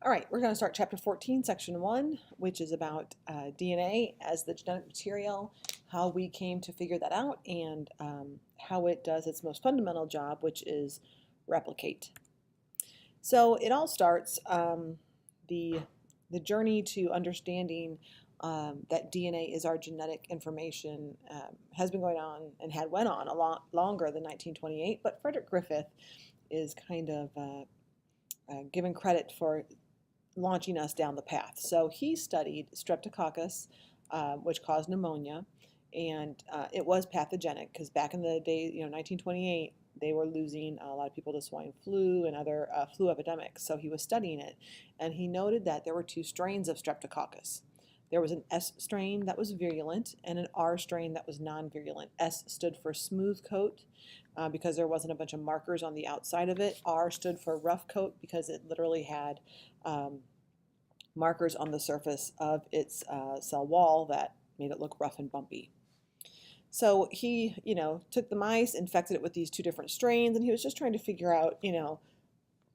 All right, we're going to start chapter 14, section 1, which is about DNA as the genetic material, how we came to figure that out, and how it does its most fundamental job, which is replicate. So it all starts, the journey to understanding that DNA is our genetic information has been going on and went on a lot longer than 1928, but Frederick Griffith is kind of given credit for launching us down the path. So he studied streptococcus, which caused pneumonia, and it was pathogenic because back in the day, 1928, they were losing a lot of people to swine flu and other flu epidemics. So he was studying it, and he noted that there were two strains of streptococcus. There was an S strain that was virulent and an R strain that was non-virulent. S stood for smooth coat because there wasn't a bunch of markers on the outside of it. R stood for rough coat because it literally had markers on the surface of its cell wall that made it look rough and bumpy. So he, took the mice, infected it with these two different strains, and he was just trying to figure out,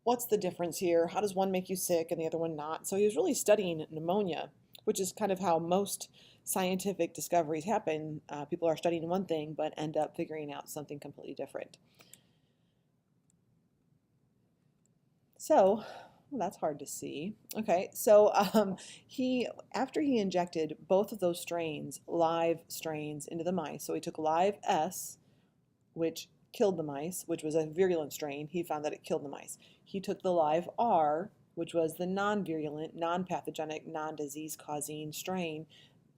what's the difference here? How does one make you sick and the other one not? So he was really studying pneumonia, which is kind of how most scientific discoveries happen. People are studying one thing but end up figuring out something completely different. So, well, that's hard to see. Okay, so after he injected both of those strains, live strains, into the mice, so he took live S, which killed the mice, which was a virulent strain. He found that it killed the mice. He took the live R, which was the non-virulent, non-pathogenic, non-disease causing strain,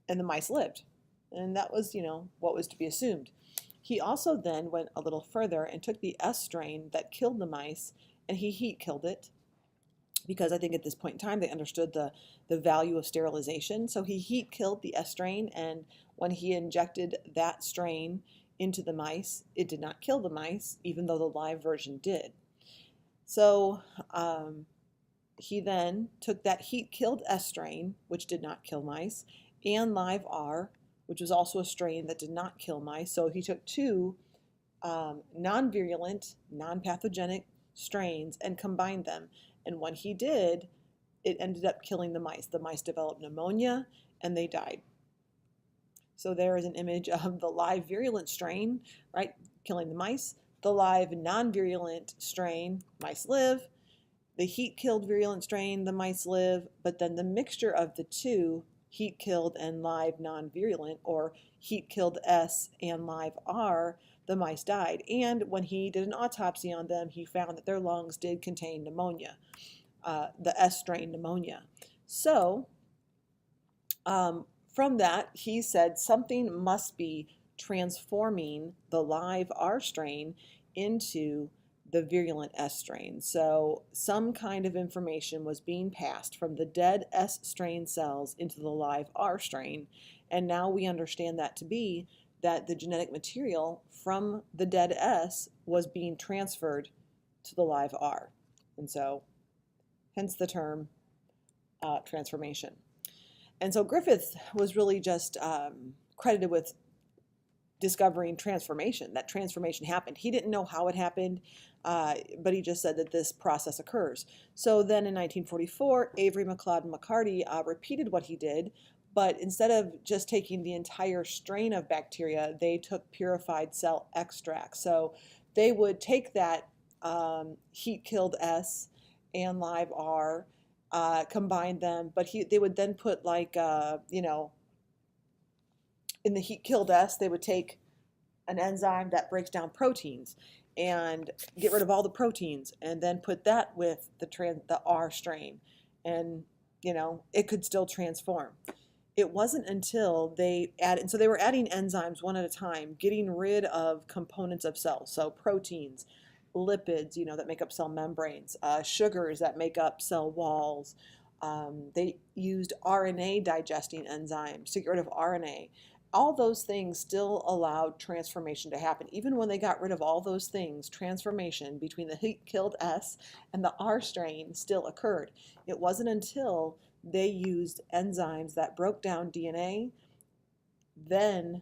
and the mice lived. And that was, what was to be assumed. He also then went a little further and took the S strain that killed the mice, and he heat killed it, because I think at this point in time they understood the value of sterilization. So he heat killed the S strain, and when he injected that strain into the mice, it did not kill the mice, even though the live version did. So he then took that heat killed S strain, which did not kill mice, and live R, which was also a strain that did not kill mice. So he took two non-virulent, non-pathogenic strains and combined them. And when he did, it ended up killing the mice. The mice developed pneumonia and they died. So there is an image of the live virulent strain, right, killing the mice. The live non-virulent strain, mice live. The heat-killed virulent strain, the mice live. But then the mixture of the two, heat-killed and live non-virulent, or heat-killed S and live R, the mice died. And when he did an autopsy on them, he found that their lungs did contain pneumonia, the S strain pneumonia. So from that, he said something must be transforming the live R strain into the virulent S strain. So some kind of information was being passed from the dead S strain cells into the live R strain. And now we understand that to be that the genetic material from the dead S was being transferred to the live R. And so hence the term transformation. And so Griffith was really just credited with discovering transformation, that transformation happened. He didn't know how it happened, but he just said that this process occurs. So then in 1944, Avery, McLeod, and McCarty repeated what he did, but instead of just taking the entire strain of bacteria, they took purified cell extract. So they would take that heat-killed S and live R, combine them, but they would then put in the heat-killed S, they would take an enzyme that breaks down proteins and get rid of all the proteins, and then put that with the R strain, and it could still transform. It wasn't until they added, so they were adding enzymes one at a time, getting rid of components of cells, so proteins, lipids, that make up cell membranes, sugars that make up cell walls. They used RNA digesting enzymes to get rid of RNA. All those things still allowed transformation to happen. Even when they got rid of all those things, transformation between the heat-killed S and the R strain still occurred. It wasn't until they used enzymes that broke down DNA, then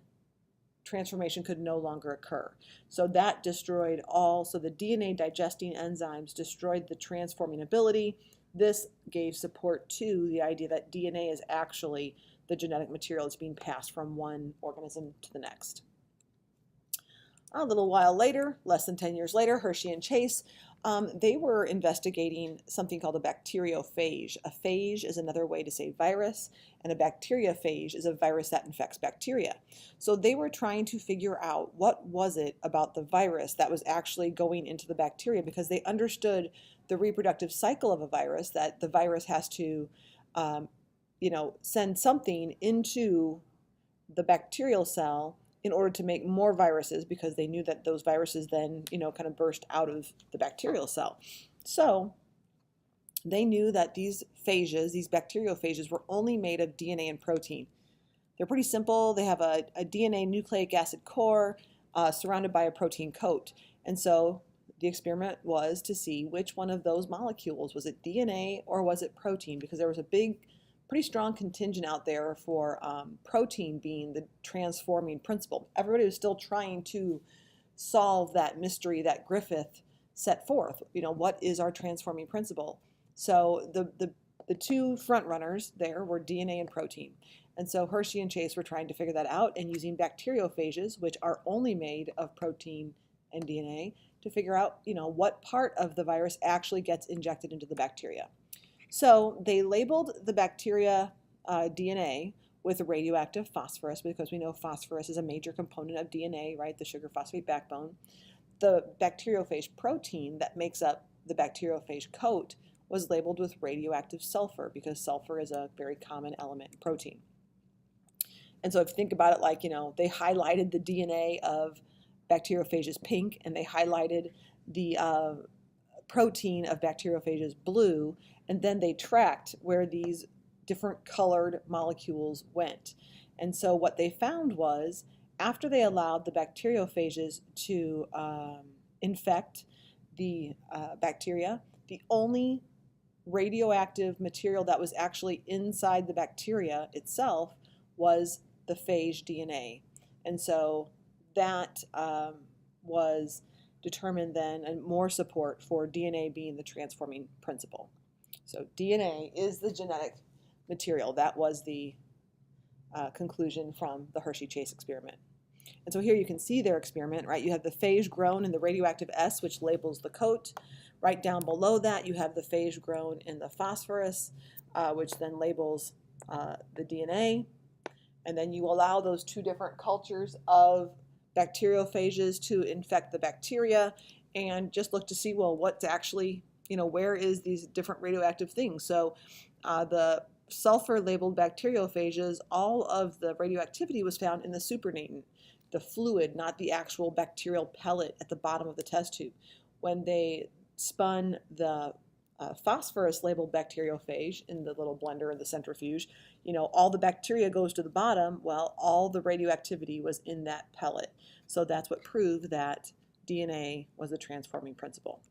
transformation could no longer occur. So that destroyed so the DNA digesting enzymes destroyed the transforming ability. this gave support to the idea that DNA is actually the genetic material that's being passed from one organism to the next. A little while later, less than 10 years later, Hershey and Chase, they were investigating something called a bacteriophage. A phage is another way to say virus, and a bacteriophage is a virus that infects bacteria. So they were trying to figure out what was it about the virus that was actually going into the bacteria, because they understood the reproductive cycle of a virus, that the virus has to send something into the bacterial cell in order to make more viruses, because they knew that those viruses then, kind of burst out of the bacterial cell. So they knew that these phages, these bacteriophages, were only made of DNA and protein. They're pretty simple. They have a DNA nucleic acid core surrounded by a protein coat. And so the experiment was to see which one of those molecules, was it DNA or was it protein? Because there was a pretty strong contingent out there for protein being the transforming principle. Everybody was still trying to solve that mystery that Griffith set forth. What is our transforming principle? So the two front runners there were DNA and protein. And so Hershey and Chase were trying to figure that out, and using bacteriophages, which are only made of protein and DNA, to figure out, what part of the virus actually gets injected into the bacteria. So they labeled the bacteria DNA with radioactive phosphorus, because we know phosphorus is a major component of DNA, right? The sugar phosphate backbone. The bacteriophage protein that makes up the bacteriophage coat was labeled with radioactive sulfur, because sulfur is a very common element in protein. And so if you think about it like, they highlighted the DNA of bacteriophages pink, and they highlighted the protein of bacteriophages blue, and then they tracked where these different colored molecules went. And so what they found was, after they allowed the bacteriophages to infect the bacteria, the only radioactive material that was actually inside the bacteria itself was the phage DNA. And so that was determined then, and more support for DNA being the transforming principle. So DNA is the genetic material. That was the conclusion from the Hershey-Chase experiment. And so here you can see their experiment, right? You have the phage grown in the radioactive S, which labels the coat. Right down below that, you have the phage grown in the phosphorus, which then labels the DNA. And then you allow those two different cultures of bacteriophages to infect the bacteria, and just look to see, well, what's actually, where is these different radioactive things? So the sulfur labeled bacteriophages, all of the radioactivity was found in the supernatant, the fluid, not the actual bacterial pellet at the bottom of the test tube. When they spun the phosphorus labeled bacteriophage in the little blender in the centrifuge, all the bacteria goes to the bottom. Well, all the radioactivity was in that pellet. So that's what proved that DNA was the transforming principle.